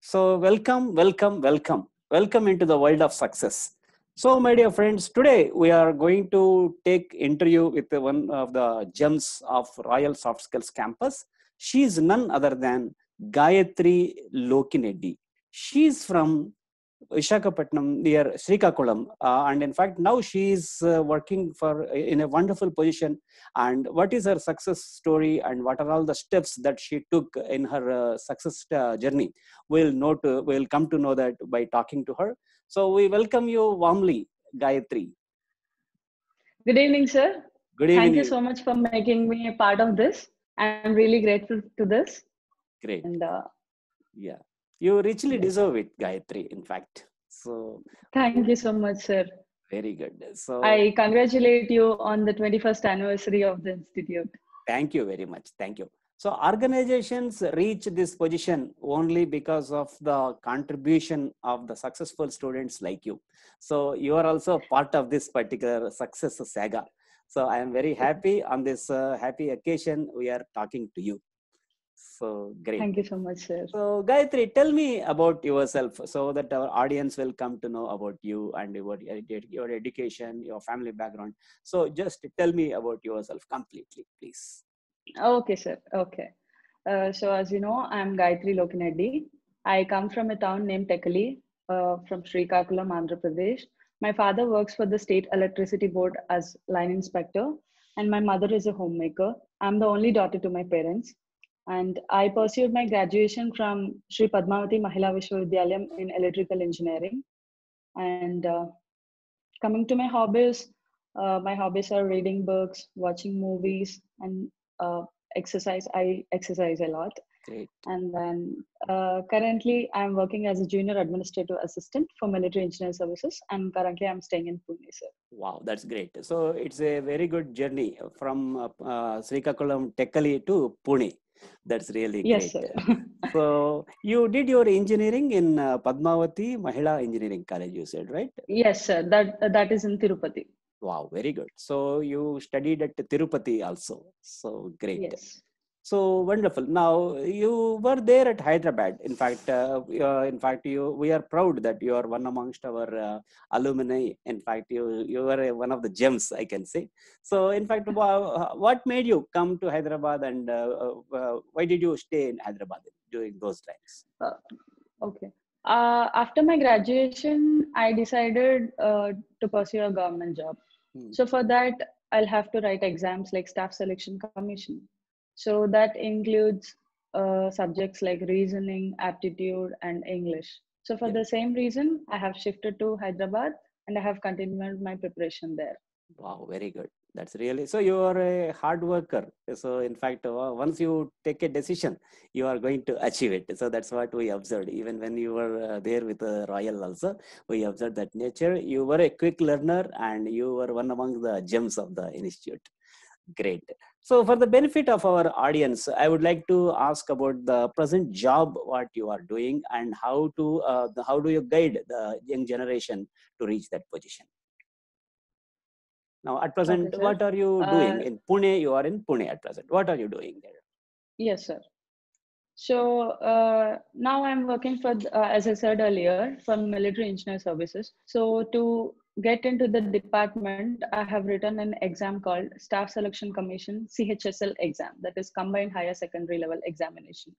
So, welcome into the world of success. So, my dear friends, today we are going to take interview with one of the gems of Royal Soft Skills Campus. She is none other than Gayatri Lokineddy. She is from Visakhapatnam near Srikakulam, and in fact now she is working for in a wonderful position. And what is her success story, and what are all the steps that she took in her success journey? We'll come to know that by talking to her. So we welcome you warmly, Gayatri. Good evening, sir. Good Thank you evening. so much for making me a part of this. I'm really grateful to this. Great. And Yeah, you richly yes, deserve it, Gayatri. In fact, so thank you so much, sir. very good. So I congratulate you on the 21st anniversary of the institute. thank you very much. Thank you. So organizations reach this position only because of the contribution of the successful students like you. So you are also part of this particular success saga. So I am very happy on this happy occasion we are talking to you. So great. Thank you so much, sir. So Gayatri, tell me about yourself so that our audience will come to know about you and your education, your family background. So just tell me about yourself completely, please. Okay, sir. Okay. So, as you know, I'm Gayatri Lokineddy. I come from a town named Tekali from Srikakulam, Andhra Pradesh. My father works for the State Electricity Board as line inspector, and my mother is a homemaker. I'm the only daughter to my parents. And I pursued my graduation from Sri Padmavati Mahila Vishwavidyalaya in electrical engineering. And coming to my hobbies are reading books, watching movies, and uh, exercise. I exercise a lot. Great. And then currently, I'm working as a junior administrative assistant for military engineer services. And currently, I'm staying in Pune, sir. Wow, that's great. So it's a very good journey from Srikakulam Tekali to Pune. That's really Yes, great. sir. So you did your engineering in Padmavati Mahila Engineering College, you said, right? Yes, sir. That is in Tirupati. Wow, very good. So you studied at Tirupati also. So great. Yes. So wonderful. Now you were there at Hyderabad. In fact, we are proud that you are one amongst our alumni. In fact, you were one of the gems, I can say. So, in fact, what made you come to Hyderabad, and why did you stay in Hyderabad during those times? Uh, okay. After my graduation, I decided to pursue a government job. So for that, I'll have to write exams like Staff Selection Commission. So that includes subjects like reasoning, aptitude, and English. So for Yeah. the same reason, I have shifted to Hyderabad and I have continued my preparation there. Wow, very good. That's really so. You are a hard worker. So, in fact, once you take a decision, you are going to achieve it. So that's what we observed. Even when you were there with Royal, also we observed that nature. You were a quick learner, and you were one among the gems of the institute. Great. So, for the benefit of our audience, I would like to ask about the present job, what you are doing, and how do you guide the young generation to reach that position. Now, at Okay, present, sir. what are you doing in Pune? You are in Pune at present. What are you doing there? Yes, sir. So now I'm working for, as I said earlier, for military engineer services. So to get into the department, I have written an exam called Staff Selection Commission CHSL exam, that is Combined Higher Secondary Level Examination.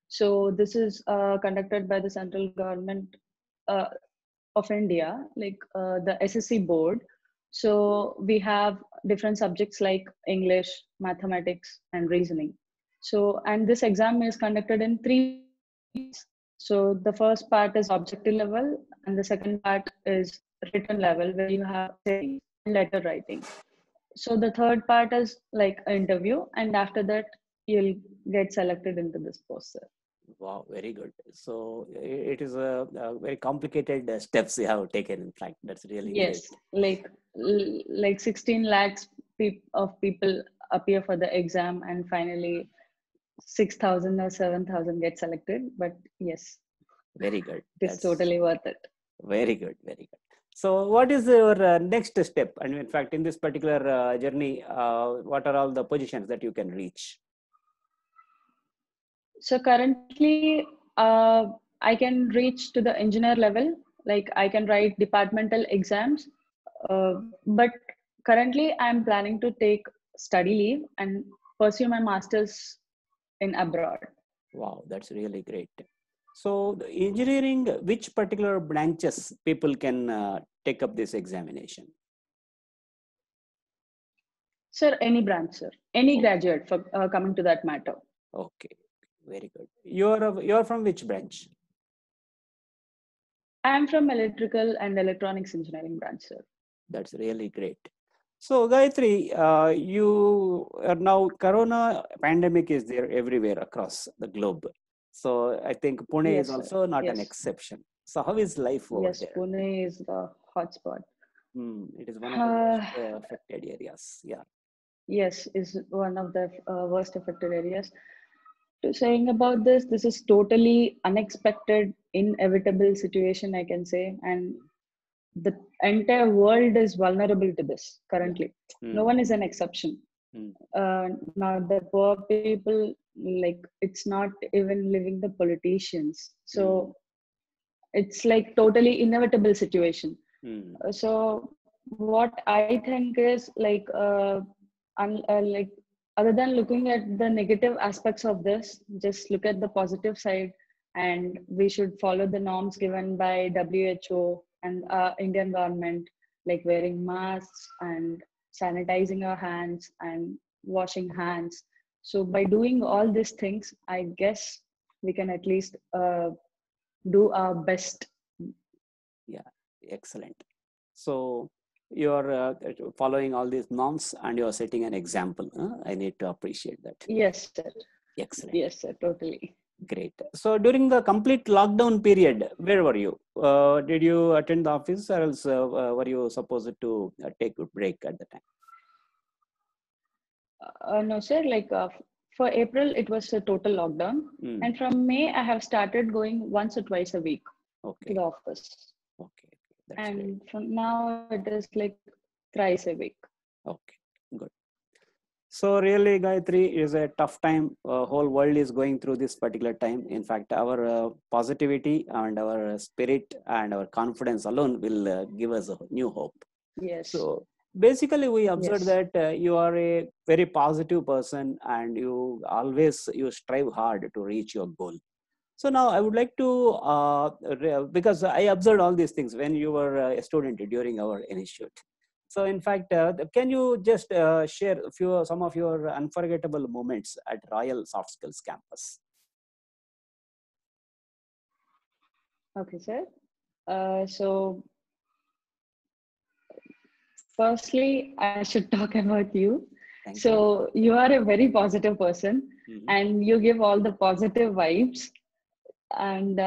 So this is conducted by the central government uh, of India, like the SSC board. So we have different subjects like English, mathematics, and reasoning. So, and this exam is conducted in 3 parts. So the first part is objective level, and the second part is written level, where you have essays and letter writing. So the third part is like an interview, and after that you'll get selected into this post, sir. Wow, very good. So it is a very complicated steps you have taken. In fact, that's really great. Yes, like 16 lakhs of people appear for the exam, and finally 6,000 or 7,000 get selected. But yes, Very good. it's That's totally worth it. very good. Very good. So, what is your next step? And in fact, in this particular journey, what are all the positions that you can reach? So currently, uh, I can reach to the engineer level, like I can write departmental exams. But currently, I'm planning to take study leave and pursue my master's in abroad. Wow, that's really great. So the engineering, which particular branches people can take up this examination? Sir, any branch, sir, any Oh, graduate for coming to that matter. okay, very good. You're from which branch? I'm from electrical and electronics engineering branch, sir. That's really great. So Gayatri, you are now Corona pandemic is there everywhere across the globe. So I think Pune is Yes, sir. also not an Yes. exception. So how is life over Yes, there? Pune is the hotspot. It is one of the Uh, most affected areas. Yeah. yes, is one of the worst affected areas. To saying about this is totally unexpected, inevitable situation, I can say, and the entire world is vulnerable to this Yeah. currently. No Mm, one is an exception. mm, Now the poor people, like it's not even living the politicians. mm, So it's like totally inevitable situation. mm, So what I think is like like other than looking at the negative aspects of this, just look at the positive side, and we should follow the norms given by WHO and Indian government, like wearing masks and sanitizing our hands and washing hands. So by doing all these things, I guess we can at least do our best. yeah. Excellent. So you're following all these norms and you're setting an example. I need to appreciate that. Yes, sir. Excellent. Yes, sir. Totally. Great. So during the complete lockdown period, where were you? Did you attend the office, or else were you supposed to take a break at the time? No, sir. Like for April, it was a total lockdown, Mm, and from May, I have started going once or twice a week to okay, the office, okay, that's great. and from now it is like thrice a week. Okay, good. So really, Gayatri, is a tough time. Whole world is going through this particular time. In fact, our positivity and our spirit and our confidence alone will give us a new hope. Yes. So basically, we observed Yes. that you are a very positive person, and you strive hard to reach your goal. So now I would like to, because I observed all these things when you were a student during our institute. So in fact, can you just share some of your unforgettable moments at Royal Soft Skills campus? Okay, sir. So firstly, I should talk about you. Thank you. So you are a very positive person, Mhm. and you give all the positive vibes. And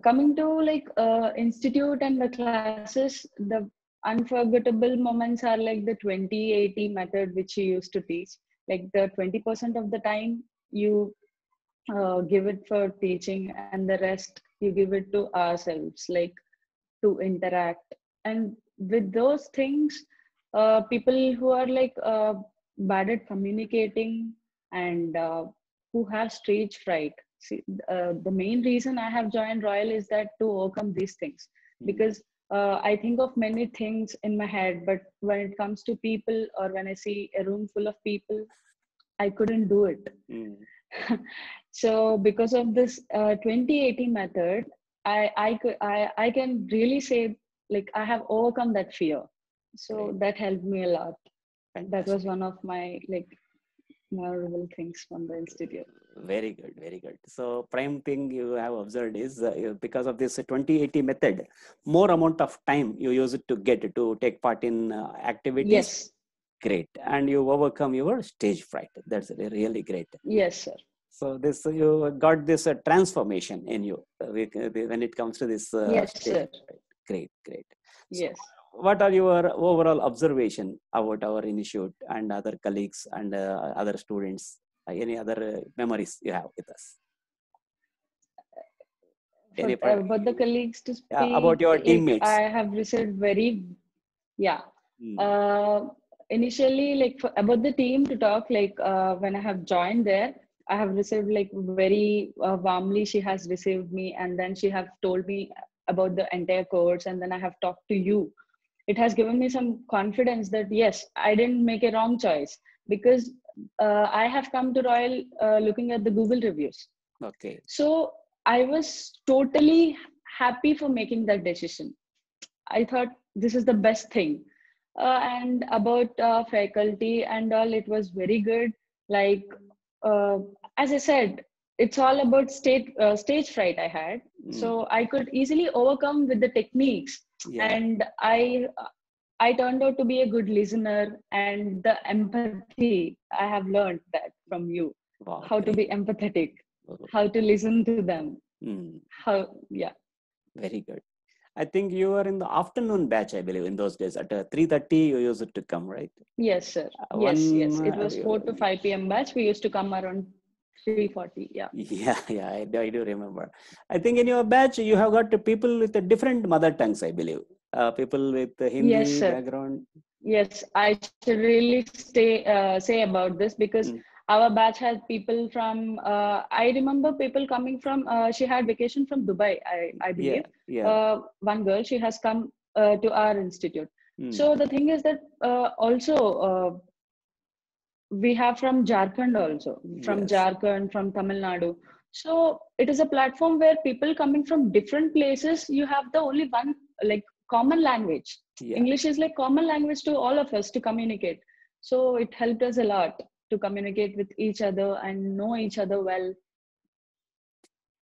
coming to like institute and the classes, the unforgettable moments are like the 2080 method which you used to teach. Like the 20% of the time you give it for teaching, and the rest you give it to ourselves, like to interact. And with those things, people who are like bad at communicating and who have stage fright. See, the main reason I have joined Royal is that to overcome these things, Mm, because I think of many things in my head, but when it comes to people or when I see a room full of people, I couldn't do it. mm, So because of this 2080 method, I can really say like I have overcome that fear. great, So that helped me a lot. That was fantastic. one of my like memorable things from the institute. Very good, very good. So prime thing you have observed is because of this 2080 method, more amount of time you use it to get to take part in activities. Yes, Great, and you overcome your stage fright. That's really great. yes, sir. So this you got this transformation in you when it comes to this Yes, stage sir. fright. Great, great. So Yes. what are your overall observation about our institute and other colleagues and other students? Any other memories you have with us? For Any about the colleagues to about speak, your like teammates? I have received very, yeah. Hmm. Uh, Initially, like for, about the team to talk, like when I have joined there, I have received like very warmly. She has received me, and then she have told me about the entire course, and then I have talked to you. It has given me some confidence that yes, I didn't make a wrong choice, because I have come to Royal looking at the Google reviews. Okay. So I was totally happy for making that decision. I thought this is the best thing. And about faculty and all, it was very good. Like, uh, as I said, it's all about stage fright I had. So I could easily overcome with the techniques. Yeah. And I turned out to be a good listener, and the empathy, I have learned that from you. Wow, How to great. be empathetic, how to listen to them. How, yeah. Very good. I think you were in the afternoon batch, I believe, in those days. At 3:30, you used to come, right? Yes, sir. One. Yes. It was 4 to 5 p.m. batch. We used to come around 3:40. Yeah. Yeah, I do remember. I think in your batch, you have got people with a different mother tongues, I believe. People with the Yes, Hindi sir. background. Yes, I should really say about this, because our batch had people from, I remember people coming from, she had vacation from Dubai, I Yeah, believe. yeah. One girl, she has come to our institute. Mm. So the thing is that also we have from Jharkhand also, Yes. from Tamil Nadu. So it is a platform where people coming from different places, you have the only one like common language. Yeah. English is like common language to all of us to communicate. So it helped us a lot to communicate with each other and know each other well.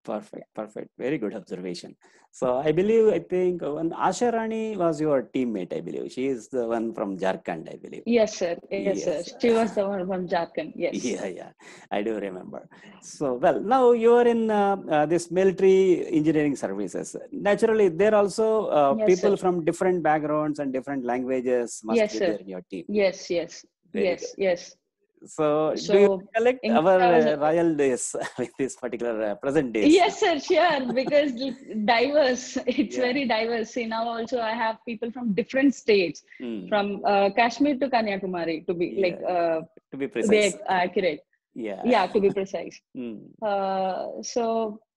Perfect. Very good observation. So I think when Asha Rani was your teammate, I believe. She is the one from Jharkhand, I believe. Yes, sir. Yes, sir. Yes. She was the one from Jharkhand. Yes. Yeah. I do remember. So, well, now you are in this military engineering services. Naturally, there also Yes, people sir. from different backgrounds and different languages must Yes, be sir. there in your team. Yes, yes, Very good. yes, yes. So, do you So recollect English, our I was royal days with this particular present days? yes, sir, sure, because diverse, it's Yeah. very diverse. See, now also I have people from different states, from Kashmir to Kanyakumari, to be like, Yeah. To be to be precise. accurate. Yeah. Yeah, to be precise. So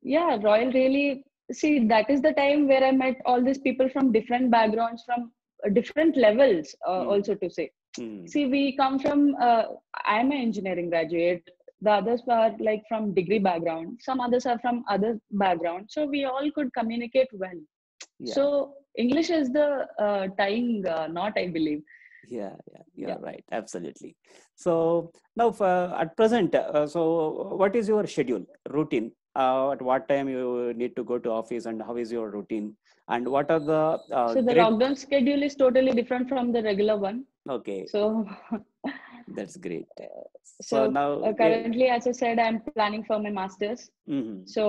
yeah, Royal really, see, that is the time where I met all these people from different backgrounds, from different levels, also to say. See, we come from, I'm an engineering graduate. The others are like from degree background. Some others are from other background. So we all could communicate well. Yeah. So English is the tying knot, I believe. Yeah, you're Yeah. right. Absolutely. So now at present, so what is your schedule, routine? At what time you need to go to office and how is your routine? And what are the So the great, lockdown schedule is totally different from the regular one. okay, So, that's great. So so now, currently, as I said, I'm planning for my master's. So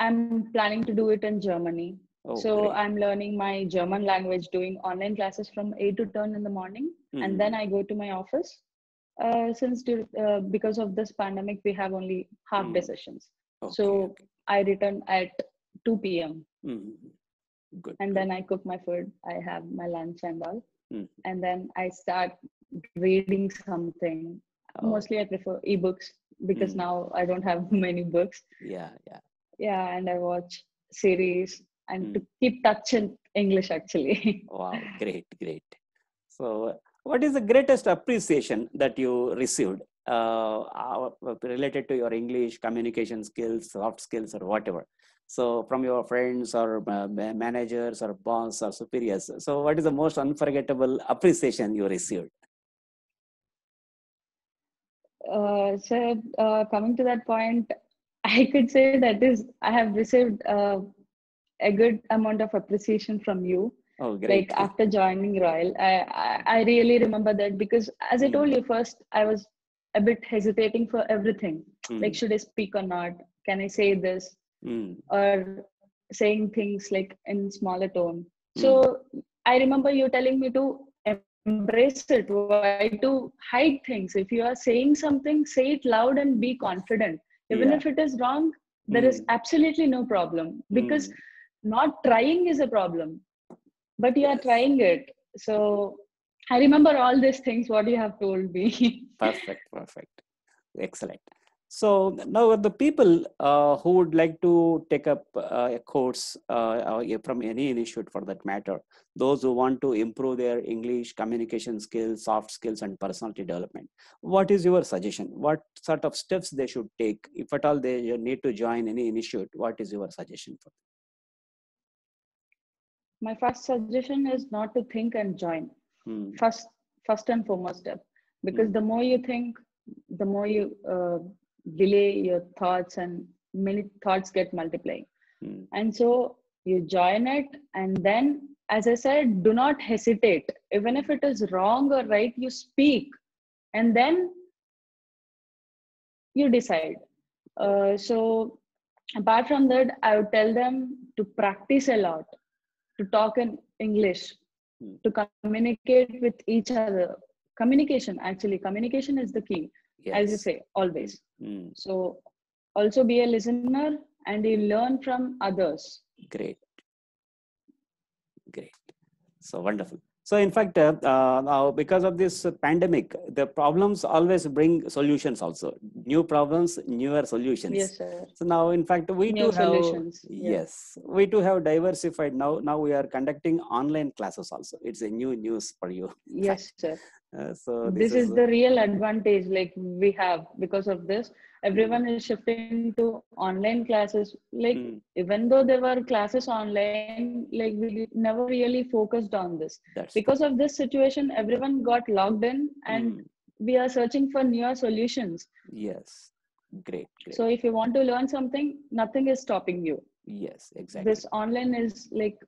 I'm planning to do it in Germany. oh, So great. I'm learning my German language, doing online classes from 8 to 10 in the morning, and then I go to my office. Because of this pandemic, we have only half day sessions. Okay, So I return at 2 p.m. Good, and good. then I cook my food. I have my lunch and all, and then I start reading something. Mostly I prefer ebooks, because now I don't have many books. Yeah. Yeah, and I watch series and to keep touch in English actually. Wow, great. So, what is the greatest appreciation that you received related to your English communication skills, soft skills, or whatever? So, from your friends or managers or boss or superiors. So, what is the most unforgettable appreciation you received? So coming to that point, I could say that is I have received a good amount of appreciation from you. Oh, Like great. after joining Royal, I really remember that, because as I told you first, I was a bit hesitating for everything. Like, should I speak or not? Can I say this? Or saying things like in smaller tone. So I remember you telling me to embrace it. Why to hide things? If you are saying something, say it loud and be confident. Even Yeah. if it is wrong, there is absolutely no problem, because not trying is a problem, but you are Yes. trying it. So I remember all these things what you have told me. Perfect. Excellent. So now the people who would like to take up a course from any institute for that matter, those who want to improve their English communication skills, soft skills, and personality development, what is your suggestion? What sort of steps they should take if at all they need to join any institute? What is your suggestion for My first suggestion is not to think and join. them? First and foremost step, because Hmm. the more you think, the more you delay your thoughts, and many thoughts get multiplying. Hmm. And so you join it, and then, as I said, do not hesitate. Even if it is wrong or right, you speak, and then you decide. So apart from that, I would tell them to practice a lot, to talk in English, Hmm. to communicate with each other. Communication, actually, communication is the key, as you Yes. say, always. Hmm. So also be a listener, and you learn from others. Great. Great. So wonderful. So in fact, now because of this pandemic, the problems always bring solutions also. New problems, newer solutions. Yes, sir. So now, in fact, we New too have, solutions. Yeah. yes, we too have diversified now. Now we are conducting online classes also. It's a new news for you, in fact. Yes, sir. So this This is, is the real advantage like we have. Because of this, everyone is shifting to online classes. Like, mm, even though there were classes online, like we never really focused on this. that's true. Because of this situation, everyone got logged in, and Mm, we are searching for newer solutions. yes, great, great. So if you want to learn something, nothing is stopping you. Yes, exactly. This online is like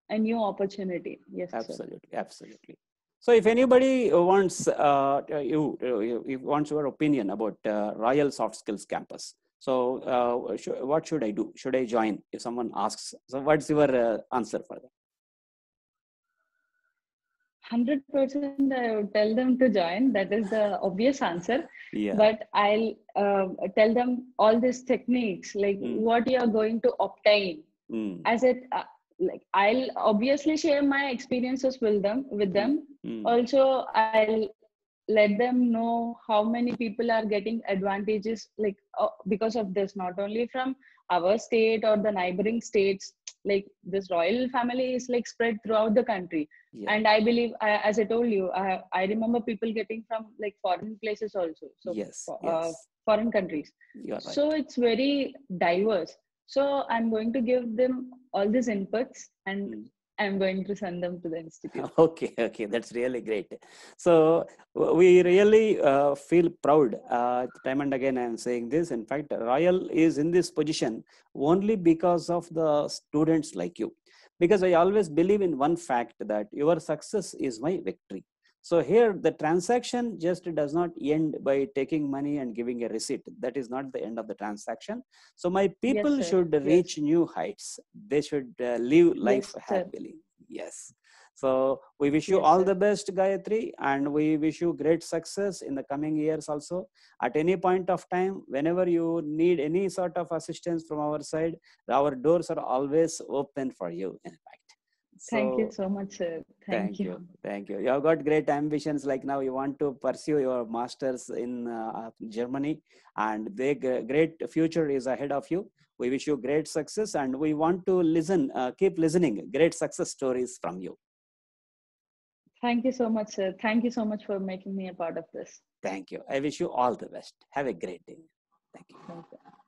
a new opportunity. Yes, sir. Absolutely, absolutely. So, if anybody wants if wants your opinion about Royal Soft Skills Campus, so what should I do? Should I join? If someone asks, so what's your answer for that? 100% I would tell them to join. That is the obvious answer. Yeah. But I'll tell them all these techniques, like Mm, what you are going to obtain. mm, As it, like I'll obviously share my experiences with them. mm, mm. Also, I'll let them know how many people are getting advantages, like because of this, not only from our state or the neighboring states. Like, this royal family is like spread throughout the country. Yeah. And I believe, as I told you, I remember people getting from like foreign places also, so Yes. Yes. foreign countries. You are right. So it's very diverse. So I'm going to give them all these inputs, and Mm. I'm going to send them to the institute. Okay, okay, that's really great. So we really feel proud. Time and again, I am saying this. In fact, Royal is in this position only because of the students like you. Because I always believe in one fact that your success is my victory. So here, the transaction just does not end by taking money and giving a receipt. That is not the end of the transaction. So my Yes, people sir. should Yes. reach new heights. They should live life Yes, sir. happily. Yes. So we wish you Yes, all sir. the best, Gayatri, and we wish you great success in the coming years also. At any point of time, whenever you need any sort of assistance from our side, our doors are always open for you, in fact. Thank you So so much, sir. Thank thank you. you. Thank you. You have got great ambitions. Like now, you want to pursue your masters in Germany, and the great future is ahead of you. We wish you great success, and we want to listen, keep listening, great success stories from you. Thank you so much, sir. Thank you so much for making me a part of this. Thank you. I wish you all the best. Have a great day. Thank you. Thank you.